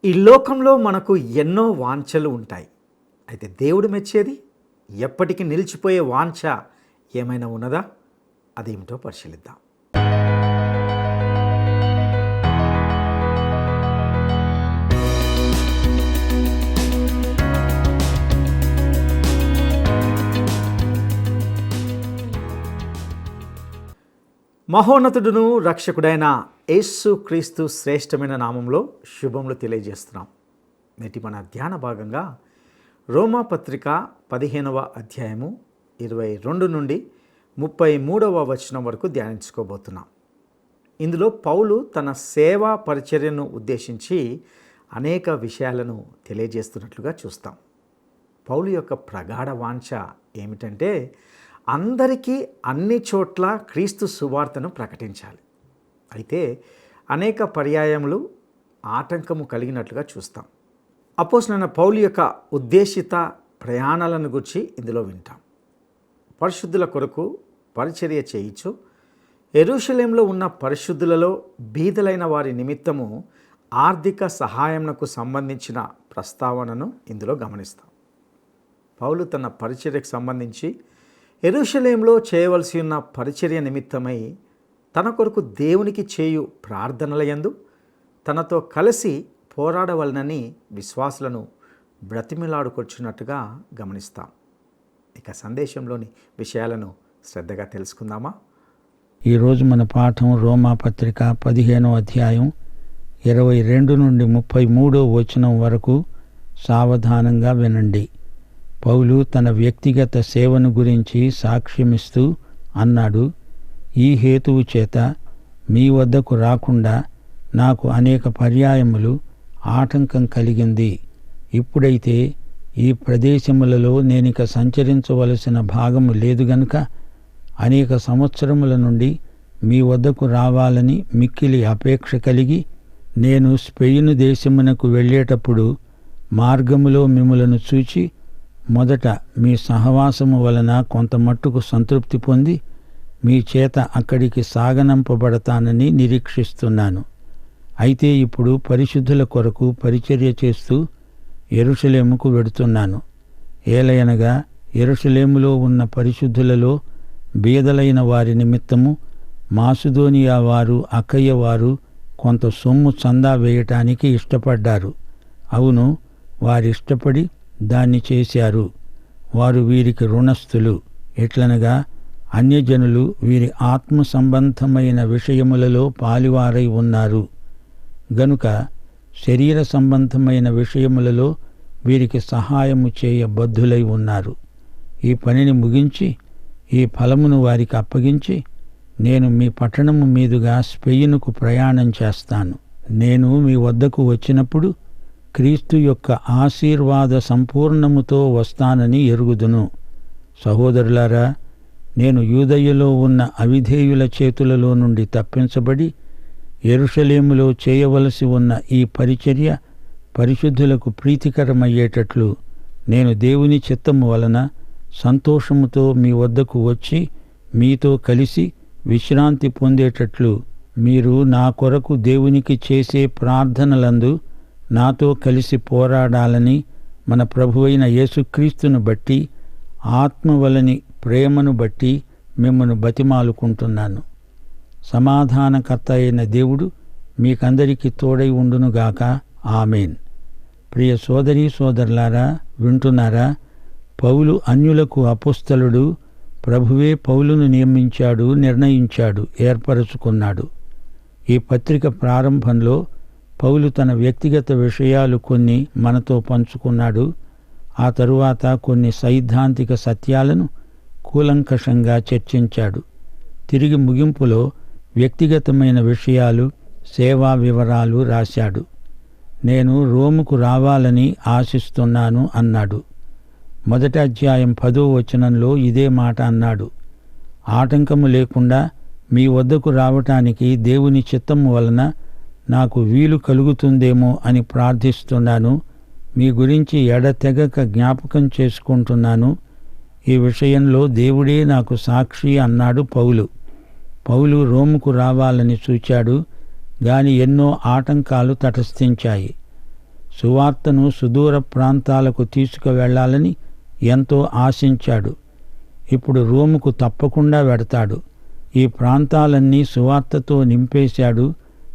ఈ లోకంలో మనకు ఎన్నో వాంఛలు ఉంటాయి. అయితే దేవుడు మెచ్చేది, ఎప్పటికీ నిలిచిపోయే వాంఛ ఏమైనా ఉన్నదా? అదేమిటో పరిశీలిద్దాం. మహోన్నతుడును రక్షకుడైన యేసు క్రీస్తు శ్రేష్టమైన నామంలో శుభములు తెలియజేస్తున్నాం. నేటి మన ధ్యాన భాగంగా రోమాపత్రిక 15వ అధ్యాయము 22 నుండి 33వ వచనం వరకు ధ్యానించుకోబోతున్నాం. ఇందులో పౌలు తన సేవా పరిచర్యను ఉద్దేశించి అనేక విషయాలను తెలియజేస్తున్నట్లుగా చూస్తాం. పౌలు యొక్క ప్రగాఢ వాంఛ ఏమిటంటే అందరికీ అన్ని చోట్ల క్రీస్తు సువార్తను ప్రకటించాలి. అయితే అనేక పర్యాయములు ఆటంకము కలిగినట్లుగా చూస్తాం. అపోస్తలుడైన పౌలు యొక్క ఉద్దేశిత ప్రయాణాలను గురించి ఇందులో వింటాం. పరిశుద్ధుల కొరకు పరిచర్య చేయించు యెరూషలేములో ఉన్న పరిశుద్ధులలో బీదలైన వారి నిమిత్తము ఆర్థిక సహాయంకు సంబంధించిన ప్రస్తావనను ఇందులో గమనిస్తాం. పౌలు తన పరిచర్యకు సంబంధించి యెరూషలేములో చేయవలసి ఉన్న పరిచర్య నిమిత్తమై తన కొరకు దేవునికి చేయు ప్రార్థనలయందు తనతో కలిసి పోరాడవలనని విశ్వాసులను బ్రతిమిలాడుకొచ్చినట్టుగా గమనిస్తాం. ఇక సందేశంలోని విషయాలను శ్రద్ధగా తెలుసుకుందామా? ఈరోజు మన పాఠం రోమాపత్రిక 15వ అధ్యాయం 22 నుండి 33వ వచనం వరకు. సావధానంగా వినండి. పౌలు తన వ్యక్తిగత సేవను గురించి సాక్ష్యమిస్తూ అన్నాడు, ఈ హేతువు చేత మీ వద్దకు రాకుండా నాకు అనేక పర్యాయములు ఆటంకం కలిగింది. ఇప్పుడైతే ఈ ప్రదేశములలో నేనిక సంచరించవలసిన భాగము లేదు గనుక అనేక సంవత్సరముల నుండి మీ వద్దకు రావాలని మిక్కిలి అపేక్ష కలిగి నేను స్పెయిను దేశమునకు వెళ్ళేటప్పుడు మార్గములో మిమ్ములను చూచి మొదట మీ సహవాసము వలన కొంత మట్టుకు సంతృప్తి పొంది మీ చేత అక్కడికి సాగనంపబడతానని నిరీక్షిస్తున్నాను. అయితే ఇప్పుడు పరిశుద్ధుల కొరకు పరిచర్య చేస్తూ యెరూషలేముకు వెడుతున్నాను. ఏలయనగా యెరూషలేములో ఉన్న పరిశుద్ధులలో బీదలైన వారి నిమిత్తము మాసిదోనియా వారు అకయ్య వారు కొంత సొమ్ము చందా వేయటానికి ఇష్టపడ్డారు. అవును, వారిష్టపడి దాన్ని చేశారు. వారు వీరికి రుణస్థులు. ఎట్లనగా అన్యజనులు వీరి ఆత్మ సంబంధమైన విషయములలో పాలివారై ఉన్నారు గనుక శరీర సంబంధమైన విషయములలో వీరికి సహాయము చేయ బద్ధులై ఉన్నారు. ఈ పనిని ముగించి ఈ ఫలమును వారికి అప్పగించి నేను మీ పట్టణము మీదుగా స్పెయినుకు ప్రయాణం చేస్తాను. నేను మీ వద్దకు వచ్చినప్పుడు క్రీస్తు యొక్క ఆశీర్వాద సంపూర్ణముతో వస్తానని ఎరుగుదును. సహోదరులారా, నేను యూదయలో ఉన్న అవిధేయుల చేతులలో నుండి తప్పించబడి యెరూషలేములో చేయవలసి ఉన్న ఈ పరిచర్య పరిశుద్ధులకు ప్రీతికరమయ్యేటట్లు నేను దేవుని చిత్తము వలన సంతోషముతో మీ వద్దకు వచ్చి మీతో కలిసి విశ్రాంతి పొందేటట్లు మీరు నా కొరకు దేవునికి చేసే ప్రార్థనలందు నాతో కలిసి పోరాడాలని మన ప్రభువైన యేసుక్రీస్తును బట్టి ఆత్మవలని ప్రేమను బట్టి మిమ్మను బతిమాలుకుంటున్నాను. సమాధానకర్త అయిన దేవుడు మీకందరికీ తోడై ఉండునుగాక. ఆమేన్. ప్రియ సోదరీ సోదరులారా, వింటున్నారా? పౌలు అన్యులకు అపోస్తలుడు. ప్రభువే పౌలును నియమించాడు, నిర్ణయించాడు, ఏర్పరచుకున్నాడు. ఈ పత్రిక ప్రారంభంలో పౌలు తన వ్యక్తిగత విషయాలు కొన్ని మనతో పంచుకున్నాడు. ఆ తరువాత కొన్ని సైద్ధాంతిక సత్యాలను కూలంకషంగా చర్చించాడు. తిరిగి ముగింపులో వ్యక్తిగతమైన విషయాలు, సేవా వివరాలు రాశాడు. నేను రోముకు రావాలని ఆశిస్తున్నాను అన్నాడు. మొదటి అధ్యాయం 10వ వచనంలో ఇదే మాట అన్నాడు. ఆటంకము లేకుండా మీ వద్దకు రావటానికి దేవుని చిత్తము వలన నాకు వీలు కలుగుతుందేమో అని ప్రార్థిస్తున్నాను. మీ గురించి ఎడతెగక జ్ఞాపకం చేసుకుంటున్నాను. ఈ విషయంలో దేవుడే నాకు సాక్షి అన్నాడు పౌలు. పౌలు రోముకు రావాలని చూచాడు, గాని ఎన్నో ఆటంకాలు తటస్థించాయి. సువార్తను సుదూర ప్రాంతాలకు తీసుకువెళ్లాలని ఎంతో ఆశించాడు. ఇప్పుడు రోముకు తప్పకుండా వెడతాడు. ఈ ప్రాంతాలన్నీ సువార్తతో నింపేశాడు.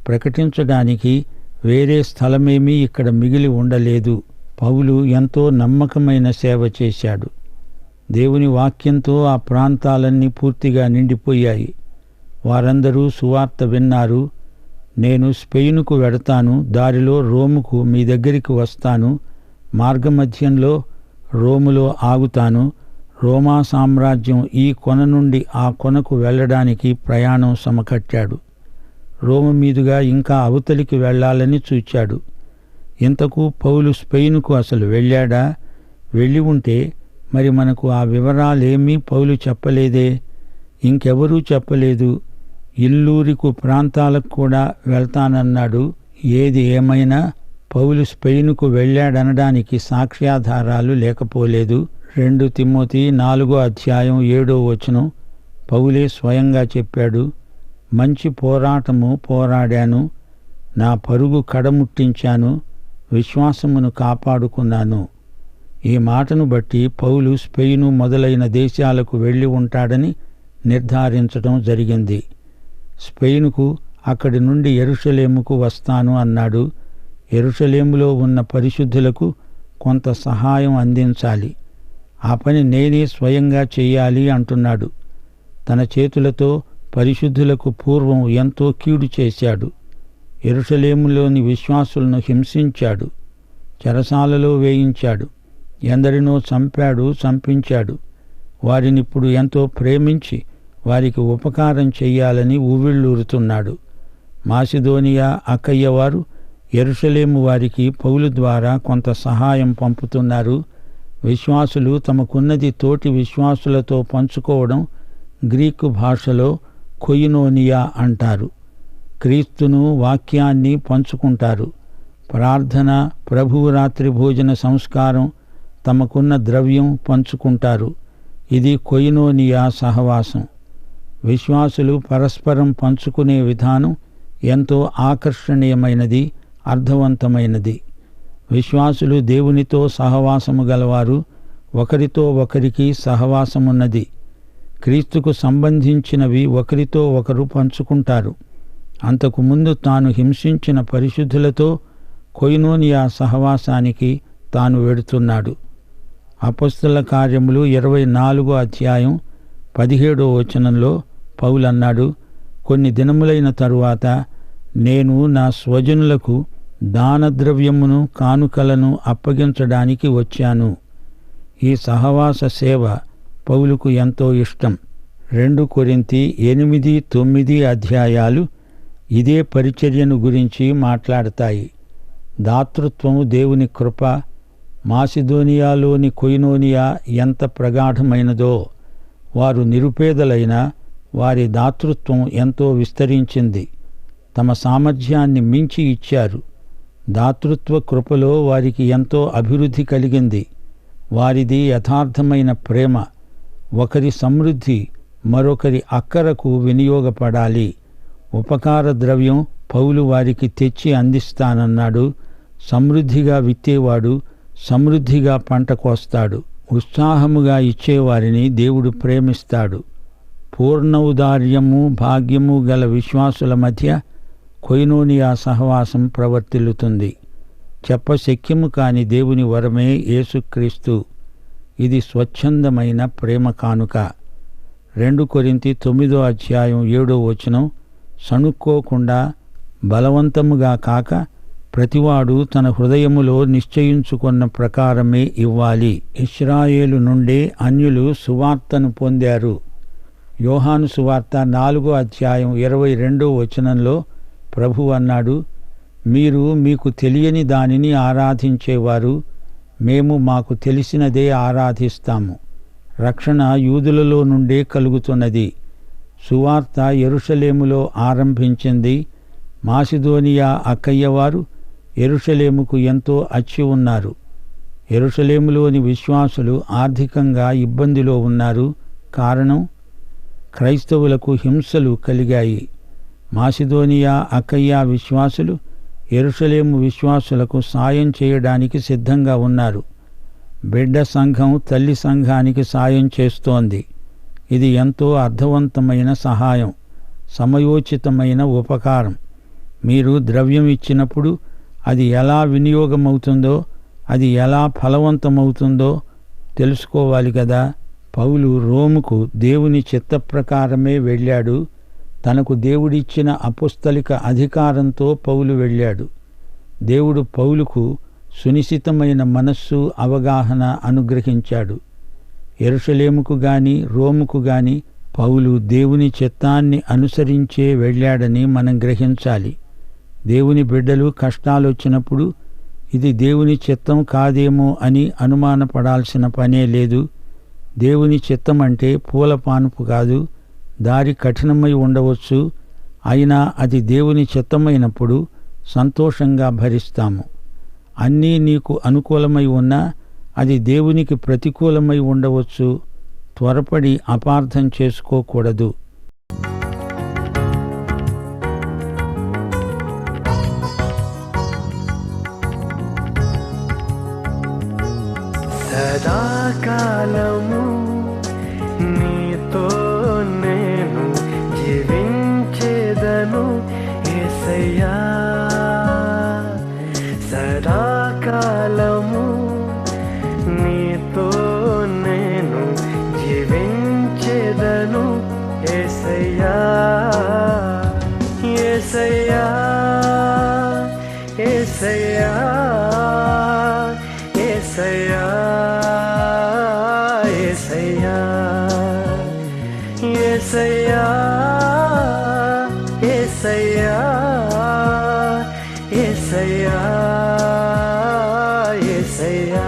ప్రకటించడానికి వేరే స్థలమేమీ ఇక్కడ మిగిలి ఉండలేదు. పౌలు ఎంతో నమ్మకమైన సేవ చేశాడు. దేవుని వాక్యంతో ఆ ప్రాంతాలన్నీ పూర్తిగా నిండిపోయాయి. వారందరూ సువార్త విన్నారు. నేను స్పెయినుకు వెడతాను, దారిలో రోముకు మీ దగ్గరికి వస్తాను, మార్గమధ్యంలో రోములో ఆగుతాను. రోమా సామ్రాజ్యం ఈ కొన నుండి ఆ కొనకు వెళ్ళడానికి ప్రయాణం సమకట్టాడు. రోము మీదుగా ఇంకా అవతలికి వెళ్ళాలని చూచాడు. ఇంతకు పౌలు స్పెయినుకు అసలు వెళ్ళాడా? వెళ్ళి ఉంటే మరి మనకు ఆ వివరాలేమీ పౌలు చెప్పలేదే. ఇంకెవరూ చెప్పలేదు. ఇల్లూరికు ప్రాంతాలకు కూడా వెళ్తానన్నాడు. ఏది ఏమైనా పౌలు స్పెయినుకు వెళ్ళాడనడానికి సాక్ష్యాధారాలు లేకపోలేదు. 2 తిమోతి 4:7 పౌలే స్వయంగా చెప్పాడు, మంచి పోరాటము పోరాడాను, నా పరుగు కడముట్టించాను, విశ్వాసమును కాపాడుకున్నాను. ఈ మాటను బట్టి పౌలు స్పెయిను మొదలైన దేశాలకు వెళ్ళి ఉంటాడని నిర్ధారించడం జరిగింది. స్పెయినుకు అక్కడి నుండి యెరూషలేముకు వస్తాను అన్నాడు. యెరూషలేములో ఉన్న పరిశుద్ధులకు కొంత సహాయం అందించాలి. ఆ పని నేనే స్వయంగా చెయ్యాలి అంటున్నాడు. తన చేతులతో పరిశుద్ధులకు పూర్వం ఎంతో కీడు చేశాడు. యెరూషలేములోని విశ్వాసులను హింసించాడు, చెరసాలలో వేయించాడు, ఎందరినో చంపించాడు. వారినిప్పుడు ఎంతో ప్రేమించి వారికి ఉపకారం చెయ్యాలని ఉవ్విళ్ళూరుతున్నాడు. మాసిదోనియా, అకయ్య వారు యెరూషలేము వారికి పౌలు ద్వారా కొంత సహాయం పంపుతున్నారు. విశ్వాసులు తమకున్నది తోటి విశ్వాసులతో పంచుకోవడం గ్రీకు భాషలో కొయినోనియా అంటారు. క్రీస్తును, వాక్యాన్ని పంచుకుంటారు. ప్రార్థన, ప్రభువు రాత్రి భోజన సంస్కారం, తమకున్న ద్రవ్యం పంచుకుంటారు. ఇది కొయినోనియా సహవాసం. విశ్వాసులు పరస్పరం పంచుకునే విధానం ఎంతో ఆకర్షణీయమైనది, అర్థవంతమైనది. విశ్వాసులు దేవునితో సహవాసము గలవారు. ఒకరితో ఒకరికి సహవాసమున్నది. క్రీస్తుకు సంబంధించినవి ఒకరితో ఒకరు పంచుకుంటారు. అంతకుముందు తాను హింసించిన పరిశుద్ధులతో కొయినోనియా సహవాసానికి తాను వెడుతున్నాడు. అపొస్తలుల కార్యములు 24:17 పౌలన్నాడు, కొన్ని దినములైన తరువాత నేను నా స్వజనులకు దానద్రవ్యమును, కానుకలను అప్పగించడానికి వచ్చాను. ఈ సహవాస సేవ పౌలుకు ఎంతో ఇష్టం. 2 కొరింథీ 8-9 ఇదే పరిచర్యను గురించి మాట్లాడతాయి. దాతృత్వము దేవుని కృప. మాసిదోనియాలోని కొయినోనియా ఎంత ప్రగాఢమైనదో, వారు నిరుపేదలైనా వారి దాతృత్వం ఎంతో విస్తరించింది. తమ సామర్థ్యాన్ని మించి ఇచ్చారు. దాతృత్వ కృపలో వారికి ఎంతో అభివృద్ధి కలిగింది. వారిది యథార్థమైన ప్రేమ. ఒకరి సమృద్ధి మరొకరి అక్కరకు వినియోగపడాలి. ఉపకార ద్రవ్యం పౌలు వారికి తెచ్చి అందిస్తానన్నాడు. సమృద్ధిగా విత్తేవాడు సమృద్ధిగా పంట కోస్తాడు. ఉత్సాహముగా ఇచ్చేవారిని దేవుడు ప్రేమిస్తాడు. పూర్ణ ఔదార్యము, భాగ్యము గల విశ్వాసుల మధ్య కొయినోనియా సహవాసం ప్రవర్తిల్లుతుంది. చెప్పశక్యము కాని దేవుని వరమే యేసుక్రీస్తు. ఇది స్వచ్ఛందమైన ప్రేమ కానుక. 2 కొరింథీ 9:7 సణుక్కోకుండా బలవంతముగా కాక ప్రతివాడు తన హృదయములో నిశ్చయించుకున్న ప్రకారమే ఇవ్వాలి. ఇశ్రాయేలు నుండే అన్యులు సువార్తను పొందారు. యోహాను సువార్త 4:22 ప్రభువు అన్నాడు, మీరు మీకు తెలియని దానిని ఆరాధించేవారు, మేము మాకు తెలిసినదే ఆరాధిస్తాము. రక్షణ యూదులలో నుండే కలుగుతున్నది. సువార్త యెరూషలేములో ఆరంభించింది. మాసిదోనియా, అకయ్య వారు యెరూషలేముకు ఎంతో అచ్చి ఉన్నారు. యెరూషలేములోని విశ్వాసులు ఆర్థికంగా ఇబ్బందిలో ఉన్నారు. కారణం, క్రైస్తవులకు హింసలు కలిగాయి. మాసిదోనియా, అకయ్య విశ్వాసులు యెరూషలేము విశ్వాసులకు సాయం చేయడానికి సిద్ధంగా ఉన్నారు. బిడ్డ సంఘం తల్లి సంఘానికి సాయం చేస్తోంది. ఇది ఎంతో అర్థవంతమైన సహాయం, సమయోచితమైన ఉపకారం. మీరు ద్రవ్యం ఇచ్చినప్పుడు అది ఎలా వినియోగమవుతుందో, అది ఎలా ఫలవంతమవుతుందో తెలుసుకోవాలి కదా. పౌలు రోముకు దేవుని చిత్త ప్రకారమే వెళ్ళాడు. తనకు దేవుడిచ్చిన అపుస్తలిక అధికారంతో పౌలు వెళ్ళాడు. దేవుడు పౌలుకు సునిశితమైన మనస్సు, అవగాహన అనుగ్రహించాడు. యెరూషలేముకు గాని రోముకు గాని పౌలు దేవుని చిత్తాన్ని అనుసరించే వెళ్ళాడని మనం గ్రహించాలి. దేవుని బిడ్డలు కష్టాలొచ్చినప్పుడు ఇది దేవుని చిత్తం కాదేమో అని అనుమానపడాల్సిన పనే లేదు. దేవుని చిత్తం అంటే పూల పానుపు కాదు. దారి కఠినమై ఉండవచ్చు, అయినా అది దేవుని చిత్తమైనప్పుడు సంతోషంగా భరిస్తాము. అన్నీ నీకు అనుకూలమై ఉన్నా అది దేవునికి ప్రతికూలమై ఉండవచ్చు. త్వరపడి అపార్థం చేసుకోకూడదు. సదాకాలము నీతో నేను జీవించేదను యేసయ్యా. సదాకాలము నీతో నేను జీవించేదను యేసయ్యా. యేసయ్యా యేసయ్యా యేసయ్యా యేసయ్యా యేసయ్యా యేసయ్యా యేసయ్యా.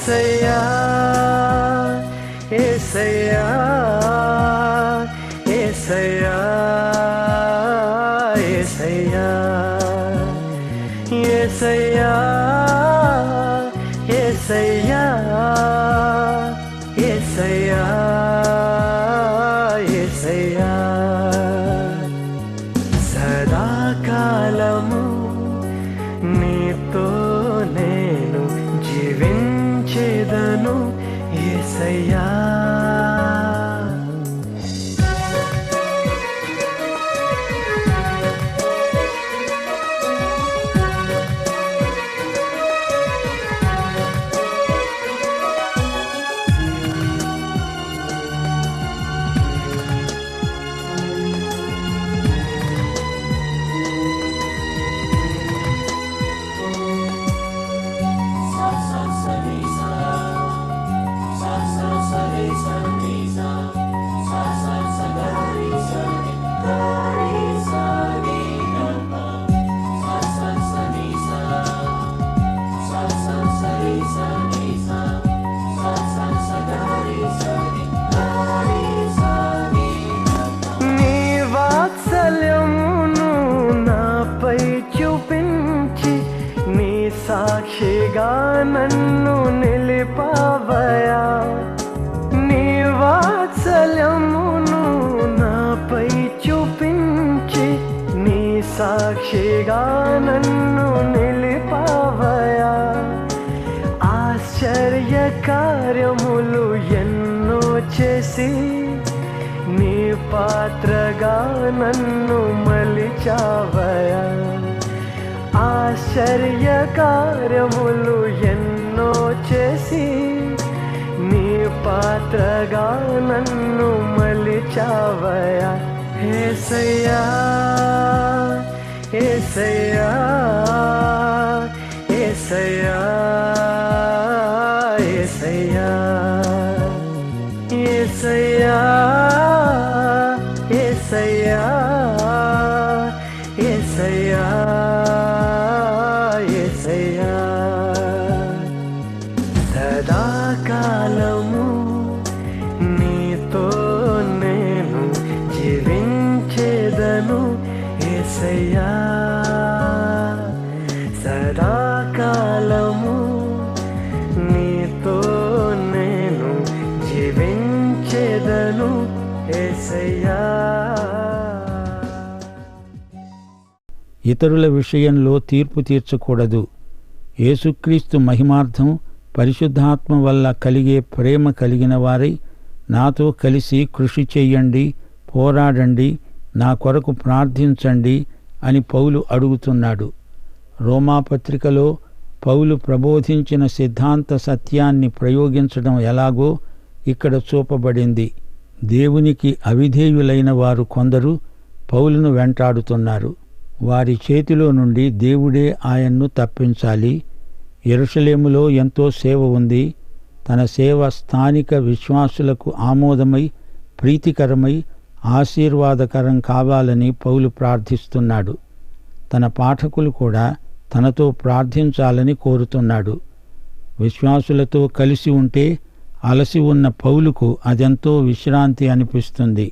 యేసయ్యా యేసయ్యా యేసయ్యా యేసయ్యా యేసయ్యా యేసయ్యా యేసయ్యా యేసయ్యా. సదాకాలము నీతో నేను జీవించేదను యేసయ్యా. సాక్షిగా నన్ను నిలిపవయా, నీ వాత్సల్యమును నాపై చూపించి నీ సాక్షిగా నన్ను నిలిపవయా. ఆశ్చర్య కార్యములు ఎన్నో చేసి నీ పాత్రగా నన్ను మలిచావయా. ఆశ్చర్య కార్యములు ఎన్నో చేసి నీ పాత్రగా నన్ను మలిచావయా. యేసయ్యా యేసయ్యా యేసయ్యా యేసయ్యా యేసయ్యా యేసయ్యా యేసయ్యా యేసయ్యా. సదాకాలము నీతో నేను జీవించేదను యేసయ్యా. సదాకాలము నీతో నేను జీవించేదను యేసయ్యా. ఇతరుల విషయంలో తీర్పు తీర్చకూడదు. యేసుక్రీస్తు మహిమార్థం పరిశుద్ధాత్మ వల్ల కలిగే ప్రేమ కలిగిన వారై నాతో కలిసి కృషి చెయ్యండి, పోరాడండి, నా కొరకు ప్రార్థించండి అని పౌలు అడుగుతున్నాడు. రోమాపత్రికలో పౌలు ప్రబోధించిన సిద్ధాంత సత్యాన్ని ప్రయోగించడం ఎలాగో ఇక్కడ చూపబడింది. దేవునికి అవిధేయులైన వారు కొందరు పౌలును వెంటాడుతున్నారు. వారి చేతిలో నుండి దేవుడే ఆయన్ను తప్పించాలి. యెరూషలేములో ఎంతో సేవ ఉంది. తన సేవ స్థానిక విశ్వాసులకు ఆమోదమై, ప్రీతికరమై, ఆశీర్వాదకరం కావాలని పౌలు ప్రార్థిస్తున్నాడు. తన పాఠకులు కూడా తనతో ప్రార్థించాలని కోరుతున్నాడు. విశ్వాసులతో కలిసి ఉంటే అలసి ఉన్న పౌలుకు అదెంతో విశ్రాంతి అనిపిస్తుంది.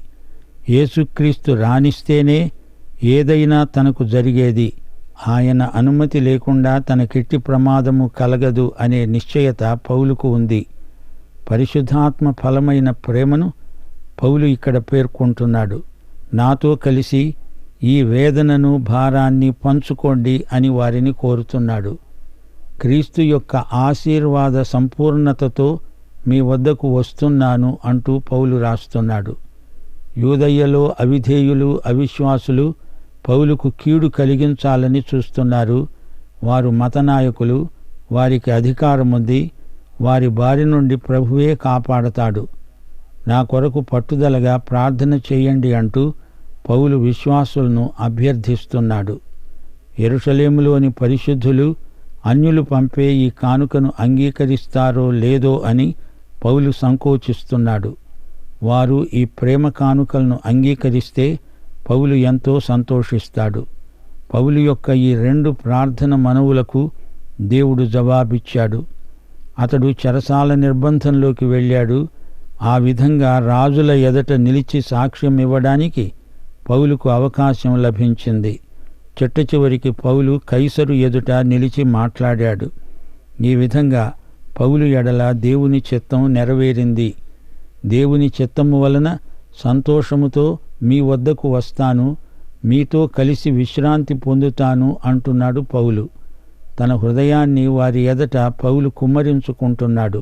యేసుక్రీస్తు రానిస్తేనే ఏదైనా తనకు జరిగేది. ఆయన అనుమతి లేకుండా తనకెట్టి ప్రమాదము కలగదు అనే నిశ్చయత పౌలుకు ఉంది. పరిశుద్ధాత్మ ఫలమైన ప్రేమను పౌలు ఇక్కడ పేర్కొంటున్నాడు. నాతో కలిసి ఈ వేదనను, భారాన్ని పంచుకోండి అని వారిని కోరుతున్నాడు. క్రీస్తు యొక్క ఆశీర్వాద సంపూర్ణతతో మీ వద్దకు వస్తున్నాను అంటూ పౌలు రాస్తున్నాడు. యూదయ్యలో అవిధేయులు, అవిశ్వాసులు పౌలుకు కీడు కలిగించాలని చూస్తున్నారు. వారు మతనాయకులు, వారికి అధికారముంది. వారి బారి నుండి ప్రభువే కాపాడతాడు. నా కొరకు పట్టుదలగా ప్రార్థన చేయండి అంటూ పౌలు విశ్వాసులను అభ్యర్థిస్తున్నాడు. యెరూషలేములోని పరిశుద్ధులు అన్యులు పంపే ఈ కానుకను అంగీకరిస్తారో లేదో అని పౌలు సంకోచిస్తున్నాడు. వారు ఈ ప్రేమ కానుకలను అంగీకరిస్తే పౌలు ఎంతో సంతోషిస్తాడు. పౌలు యొక్క ఈ 2 ప్రార్థన మనవులకు దేవుడు జవాబిచ్చాడు. అతడు చెరసాల నిర్బంధంలోకి వెళ్ళాడు. ఆ విధంగా రాజుల ఎదుట నిలిచి సాక్ష్యం ఇవ్వడానికి పౌలుకు అవకాశం లభించింది. చిట్ట చివరికి పౌలు కైసరు ఎదుట నిలిచి మాట్లాడాడు. ఈ విధంగా పౌలు ఎడల దేవుని చిత్తం నెరవేరింది. దేవుని చిత్తము వలన సంతోషముతో మీ వద్దకు వస్తాను, మీతో కలిసి విశ్రాంతి పొందుతాను అంటున్నాడు పౌలు. తన హృదయాన్ని వారి ఎదట పౌలు కుమ్మరించుకుంటున్నాడు.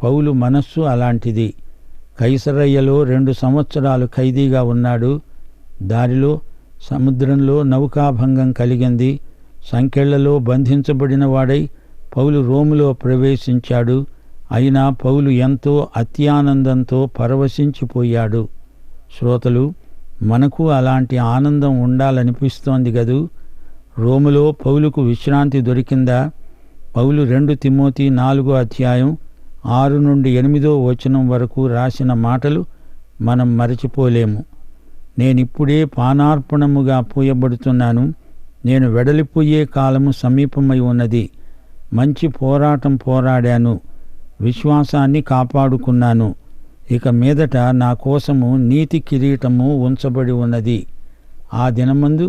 పౌలు మనస్సు అలాంటిది. కైసరయ్యలో 2 సంవత్సరాలు ఖైదీగా ఉన్నాడు. దారిలో సముద్రంలో నౌకాభంగం కలిగింది. సంకెళ్లలో బంధించబడిన వాడై పౌలు రోములో ప్రవేశించాడు. అయినా పౌలు ఎంతో అత్యానందంతో పరవశించిపోయాడు. శ్రోతలు, మనకు అలాంటి ఆనందం ఉండాలనిపిస్తోంది గదూ. రోములో పౌలుకు విశ్రాంతి దొరికిందా? పౌలు 2 తిమోతి 4వ అధ్యాయం 6 నుండి 8వ వచనం వరకు రాసిన మాటలు మనం మరచిపోలేము. నేనిప్పుడే పానార్పణముగా పూయబడుతున్నాను. నేను వెడలిపోయే కాలము సమీపమై ఉన్నది. మంచి పోరాటం పోరాడాను, విశ్వాసాన్ని కాపాడుకున్నాను. ఇక మీదట నా కోసము నీతి కిరీటము ఉంచబడి ఉన్నది. ఆ దినమందు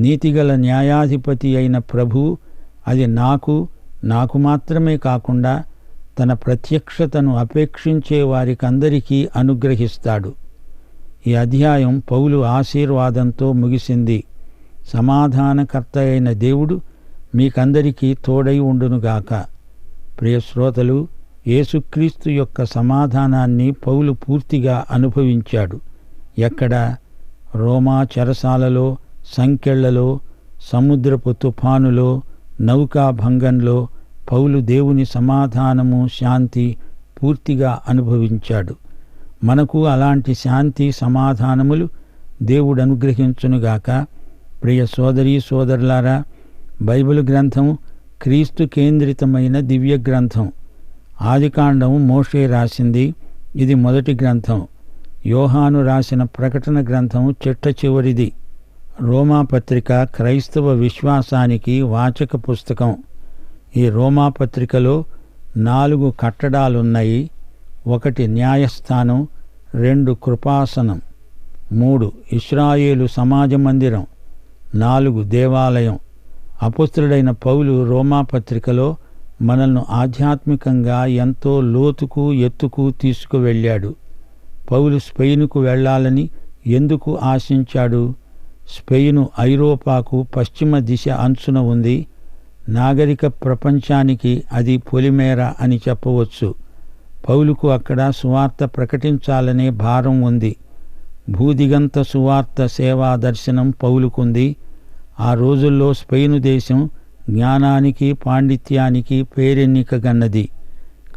నీతిగల న్యాయాధిపతి అయిన ప్రభువు అది నాకు, నాకు మాత్రమే కాకుండా తన ప్రత్యక్షతను అపేక్షించే వారికందరికీ అనుగ్రహిస్తాడు. ఈ అధ్యాయం పౌలు ఆశీర్వాదంతో ముగిసింది. సమాధానకర్త అయిన దేవుడు మీకందరికీ తోడై ఉండునుగాక. ప్రియ శ్రోతలు, యేసుక్రీస్తు యొక్క సమాధానాన్ని పౌలు పూర్తిగా అనుభవించాడు. ఎక్కడ? రోమా చెరసాలలో, సంకెళ్లలో, సముద్రపు తుఫానులో, నౌకాభంగంలో పౌలు దేవుని సమాధానము, శాంతి పూర్తిగా అనుభవించాడు. మనకు అలాంటి శాంతి సమాధానములు దేవుడు అనుగ్రహించునుగాక. ప్రియ సోదరీ సోదరులారా, బైబిల్ గ్రంథం క్రీస్తు కేంద్రితమైన దివ్య గ్రంథం. ఆదికాండం మోషే రాసింది, ఇది మొదటి గ్రంథం. యోహాను రాసిన ప్రకటన గ్రంథం చిట్ట చివరిది. రోమాపత్రిక క్రైస్తవ విశ్వాసానికి వాచక పుస్తకం. ఈ రోమాపత్రికలో 4 కట్టడాలున్నాయి. 1 న్యాయస్థానం, 2 కృపాసనం, 3 ఇశ్రాయేలు సమాజ మందిరం, 4 దేవాలయం. అపొస్తలుడైన పౌలు రోమాపత్రికలో మనల్ని ఆధ్యాత్మికంగా ఎంతో లోతుకు ఎత్తుకు తీసుకువెళ్ళాడు. పౌలు స్పెయిన్కు వెళ్ళాలని ఎందుకు ఆశించాడు? స్పెయిను ఐరోపాకు పశ్చిమ దిశ అంచున ఉంది. నాగరిక ప్రపంచానికి అది పొలిమేర అని చెప్పవచ్చు. పౌలుకు అక్కడ సువార్త ప్రకటించాలనే భారం ఉంది. భూదిగంత సువార్త సేవా దర్శనం పౌలుకుంది. ఆ రోజుల్లో స్పెయిను దేశం జ్ఞానానికి, పాండిత్యానికి పేరెన్నికగన్నది.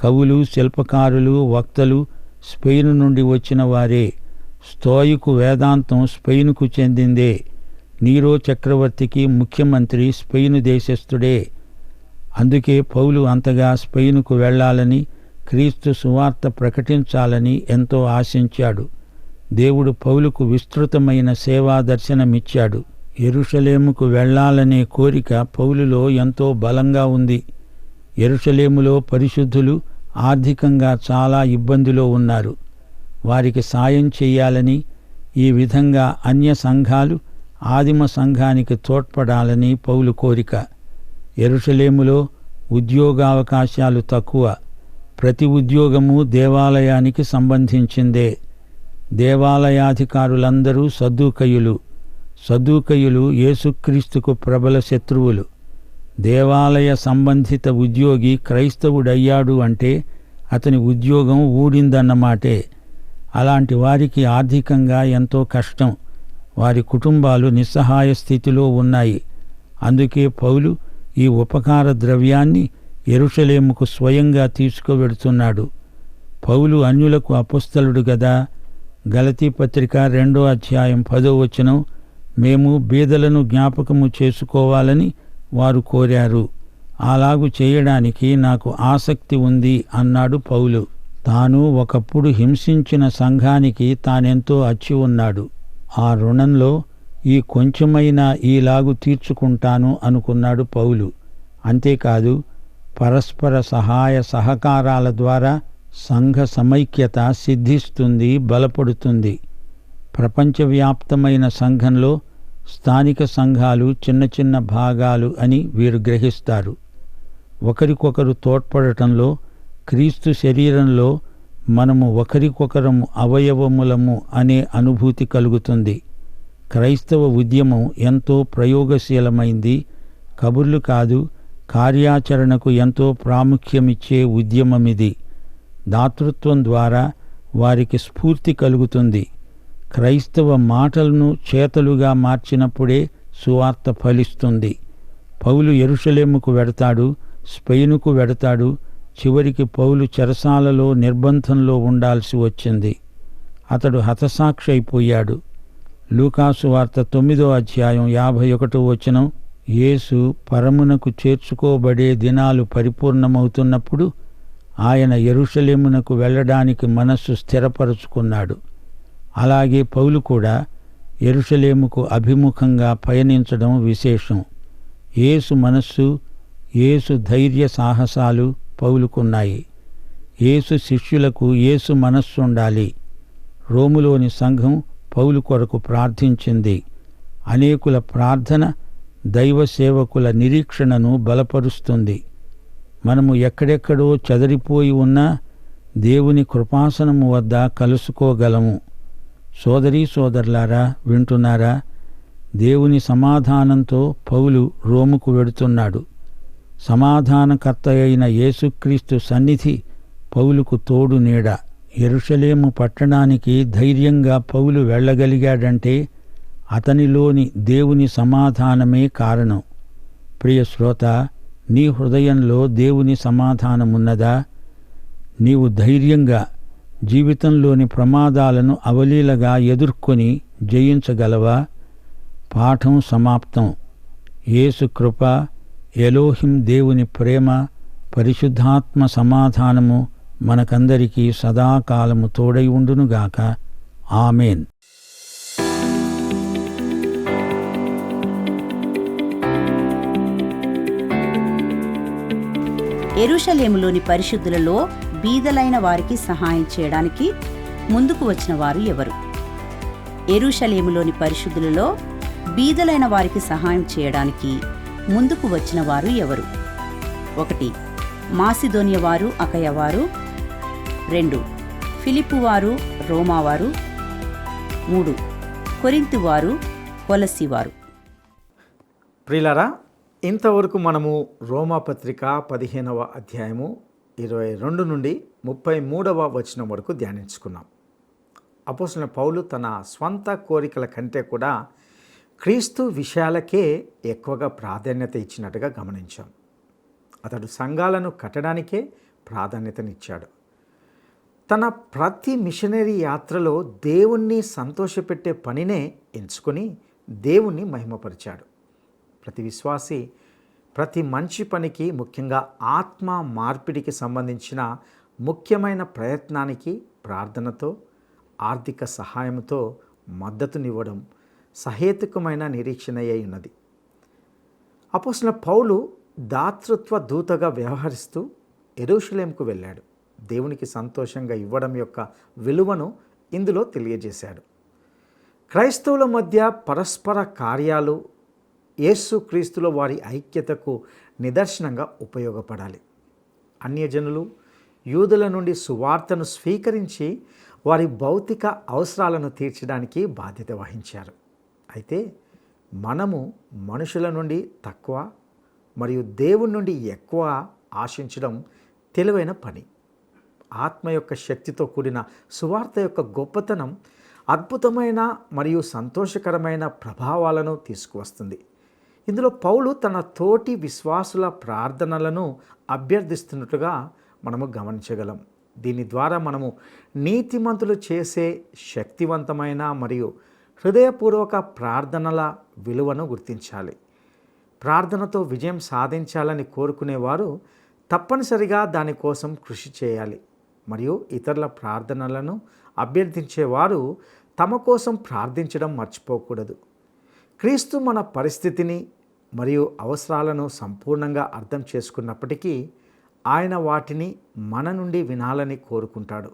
కవులు, శిల్పకారులు, వక్తలు స్పెయిను నుండి వచ్చిన వారే. స్తోయికు వేదాంతం స్పెయినుకు చెందిందే. నీరో చక్రవర్తికి ముఖ్యమంత్రి స్పెయిను దేశస్థుడే. అందుకే పౌలు అంతగా స్పెయినుకు వెళ్ళాలని, క్రీస్తు సువార్త ప్రకటించాలని ఎంతో ఆశించాడు. దేవుడు పౌలుకు విస్తృతమైన సేవా దర్శనమిచ్చాడు. యెరూషలేముకు వెళ్ళాలనే కోరిక పౌలులో ఎంతో బలంగా ఉంది. యెరూషలేములో పరిశుద్ధులు ఆర్థికంగా చాలా ఇబ్బందిలో ఉన్నారు. వారికి సాయం చెయ్యాలని, ఈ విధంగా అన్య సంఘాలు ఆదిమ సంఘానికి తోడ్పడాలని పౌలు కోరిక. యెరూషలేములో ఉద్యోగావకాశాలు తక్కువ. ప్రతి ఉద్యోగము దేవాలయానికి సంబంధించిందే. దేవాలయాధికారులందరూ సద్దూకయులు. సద్దూకయులు యేసుక్రీస్తుకు ప్రబల శత్రువులు. దేవాలయ సంబంధిత ఉద్యోగి క్రైస్తవుడయ్యాడు అంటే అతని ఉద్యోగం ఊడిందన్నమాటే. అలాంటి వారికి ఆర్థికంగా ఎంతో కష్టం. వారి కుటుంబాలు నిస్సహాయ స్థితిలో ఉన్నాయి. అందుకే పౌలు ఈ ఉపకార ద్రవ్యాన్ని యెరూషలేముకు స్వయంగా తీసుకువెడుతున్నాడు. పౌలు అన్యులకు అపొస్తలుడు గదా. గలతీ పత్రిక 2వ అధ్యాయం 10వ వచనం, మేము బీదలను జ్ఞాపకము చేసుకోవాలని వారు కోరారు. అలాగు చేయడానికి నాకు ఆసక్తి ఉంది అన్నాడు పౌలు. తాను ఒకప్పుడు హింసించిన సంఘానికి తానెంతో అచ్చి ఉన్నాడు. ఆ రుణంలో ఈ కొంచెమైనా ఈలాగు తీర్చుకుంటాను అనుకున్నాడు పౌలు. అంతేకాదు, పరస్పర సహాయ సహకారాల ద్వారా సంఘ సమైక్యత సిద్ధిస్తుంది, బలపడుతుంది. ప్రపంచవ్యాప్తమైన సంఘంలో స్థానిక సంఘాలు చిన్న చిన్న భాగాలు అని వీరు గ్రహిస్తారు. ఒకరికొకరు తోడ్పడటంలో, క్రీస్తు శరీరంలో మనము ఒకరికొకరము అవయవములము అనే అనుభూతి కలుగుతుంది. క్రైస్తవ ఉద్యమం ఎంతో ప్రయోగశీలమైంది. కబుర్లు కాదు, కార్యాచరణకు ఎంతో ప్రాముఖ్యమిచ్చే ఉద్యమమిది. దాతృత్వం ద్వారా వారికి స్ఫూర్తి కలుగుతుంది. క్రైస్తవ మాటలను చేతలుగా మార్చినప్పుడే సువార్త ఫలిస్తుంది. పౌలు యెరూషలేముకు వెడతాడు, స్పెయినుకు వెడతాడు. చివరికి పౌలు చెరసాలలో నిర్బంధంలో ఉండాల్సి వచ్చింది. అతడు హతసాక్షి అయిపోయాడు. లూకాసు వార్త 9వ అధ్యాయం 51వ వచనం, యేసు పరమునకు చేర్చుకోబడే దినాలు పరిపూర్ణమవుతున్నప్పుడు ఆయన యెరూషలేమునకు వెళ్ళడానికి మనస్సు స్థిరపరుచుకున్నాడు. అలాగే పౌలు కూడా యెరూషలేముకు అభిముఖంగా పయనించడం విశేషం. యేసు మనస్సు, యేసు ధైర్య సాహసాలు పౌలుకున్నాయి. యేసు శిష్యులకు యేసు మనస్సుండాలి. రోములోని సంఘం పౌలు కొరకు ప్రార్థించింది. అనేకుల ప్రార్థన దైవ సేవకుల నిరీక్షణను బలపరుస్తుంది. మనము ఎక్కడెక్కడో చెదరిపోయి ఉన్నా దేవుని కృపాసనము వద్ద కలుసుకోగలము. సోదరీ సోదరులారా, వింటున్నారా? దేవుని సమాధానంతో పౌలు రోముకు వెడుతున్నాడు. సమాధానకర్త అయిన యేసుక్రీస్తు సన్నిధి పౌలుకు తోడు నీడ. యెరూషలేము పట్టణానికి ధైర్యంగా పౌలు వెళ్ళగలిగాడంటే అతనిలోని దేవుని సమాధానమే కారణం. ప్రియ శ్రోత, నీ హృదయంలో దేవుని సమాధానమున్నదా? నీవు ధైర్యంగా జీవితంలోని ప్రమాదాలను అవలీలగా ఎదుర్కొని జయించగలవా? పాఠం సమాప్తం. యేసు కృప, ఎలోహిం దేవుని ప్రేమ, పరిశుద్ధాత్మ సమాధానము మనకందరికీ సదాకాలము తోడై ఉండునుగాక. ఆమేన్. యెరూషలేములోని పరిశుద్ధులలో బీదలైన వారికి సహాయం చేయడానికి ముందుకు వచ్చిన వారు ఎవరు? యెరూషలేములోని పరిశుద్ధులలో బీదలైన వారికి సహాయం చేయడానికి ముందుకు వచ్చిన వారు ఎవరు? 1. మాసిదోనియ వారు, అకయ వారు. 2. ఫిలిప్పు వారు, రోమావారు. 3. కొరింథు వారు, కొలస్సీ వారు. ప్రియులారా, ఇంతవరకు మనము రోమాపత్రిక 15వ అధ్యాయము 22 నుండి 33వ వచనం వరకు ధ్యానించుకున్నాం. అపోస్తలుడైన పౌలు తన స్వంత కోరికల కంటే కూడా క్రీస్తు విషయాలకే ఎక్కువగా ప్రాధాన్యత ఇచ్చినట్టుగా గమనించాం. అతడు సంఘాలను కట్టడానికే ప్రాధాన్యతనిచ్చాడు. తన ప్రతి మిషనరీ యాత్రలో దేవుణ్ణి సంతోషపెట్టే పనినే ఎంచుకొని దేవుణ్ణి మహిమపరిచాడు. ప్రతి విశ్వాసి ప్రతి మంచి పనికి, ముఖ్యంగా ఆత్మ మార్పిడికి సంబంధించిన ముఖ్యమైన ప్రయత్నానికి ప్రార్థనతో, ఆర్థిక సహాయంతో మద్దతునివ్వడం సహేతుకమైన నిరీక్షణ అయి ఉన్నది. అపోస్తలుడైన పౌలు దాతృత్వ దూతగా వ్యవహరిస్తూ యెరూషలేముకు వెళ్ళాడు. దేవునికి సంతోషంగా ఇవ్వడం యొక్క విలువను ఇందులో తెలియజేశాడు. క్రైస్తవుల మధ్య పరస్పర కార్యాలు యేసుక్రీస్తులో వారి ఐక్యతకు నిదర్శనంగా ఉపయోగపడాలి. అన్యజనులు యూదుల నుండి సువార్తను స్వీకరించి వారి భౌతిక అవసరాలను తీర్చడానికి బాధ్యత వహించారు. అయితే మనము మనుషుల నుండి తక్కువ మరియు దేవుని నుండి ఎక్కువ ఆశించడం తెలివైన పని. ఆత్మ యొక్క శక్తితో కూడిన సువార్త యొక్క గొప్పతనం అద్భుతమైన మరియు సంతోషకరమైన ప్రభావాలను తీసుకువస్తుంది. ఇందులో పౌలు తన తోటి విశ్వాసుల ప్రార్థనలను అభ్యర్థిస్తున్నట్టుగా మనము గమనించగలం. దీని ద్వారా మనము నీతిమంతులు చేసే శక్తివంతమైన మరియు హృదయపూర్వక ప్రార్థనల విలువను గుర్తించాలి. ప్రార్థనతో విజయం సాధించాలని కోరుకునేవారు తప్పనిసరిగా దానికోసం కృషి చేయాలి. మరియు ఇతరుల ప్రార్థనలను అభ్యర్థించేవారు తమ కోసం ప్రార్థించడం మర్చిపోకూడదు. క్రీస్తు మన పరిస్థితిని మరియు అవసరాలను సంపూర్ణంగా అర్థం చేసుకున్నప్పటికీ ఆయన వాటిని మన నుండి వినాలని కోరుకుంటాడు.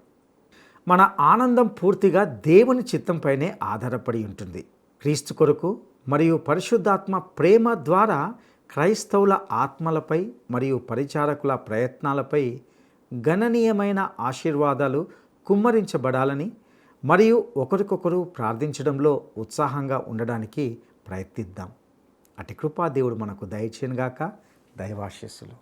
మన ఆనందం పూర్తిగా దేవుని చిత్తంపైనే ఆధారపడి ఉంటుంది. క్రీస్తు కొరకు మరియు పరిశుద్ధాత్మ ప్రేమ ద్వారా క్రైస్తవుల ఆత్మలపై మరియు పరిచారకుల ప్రయత్నాలపై గణనీయమైన ఆశీర్వాదాలు కుమ్మరించబడాలని మరియు ఒకరికొకరు ప్రార్థించడంలో ఉత్సాహంగా ఉండడానికి ప్రయత్నిద్దాం. అటు కృపా దేవుడు మనకు దయచేయనుగాక. దైవాశీస్సులు.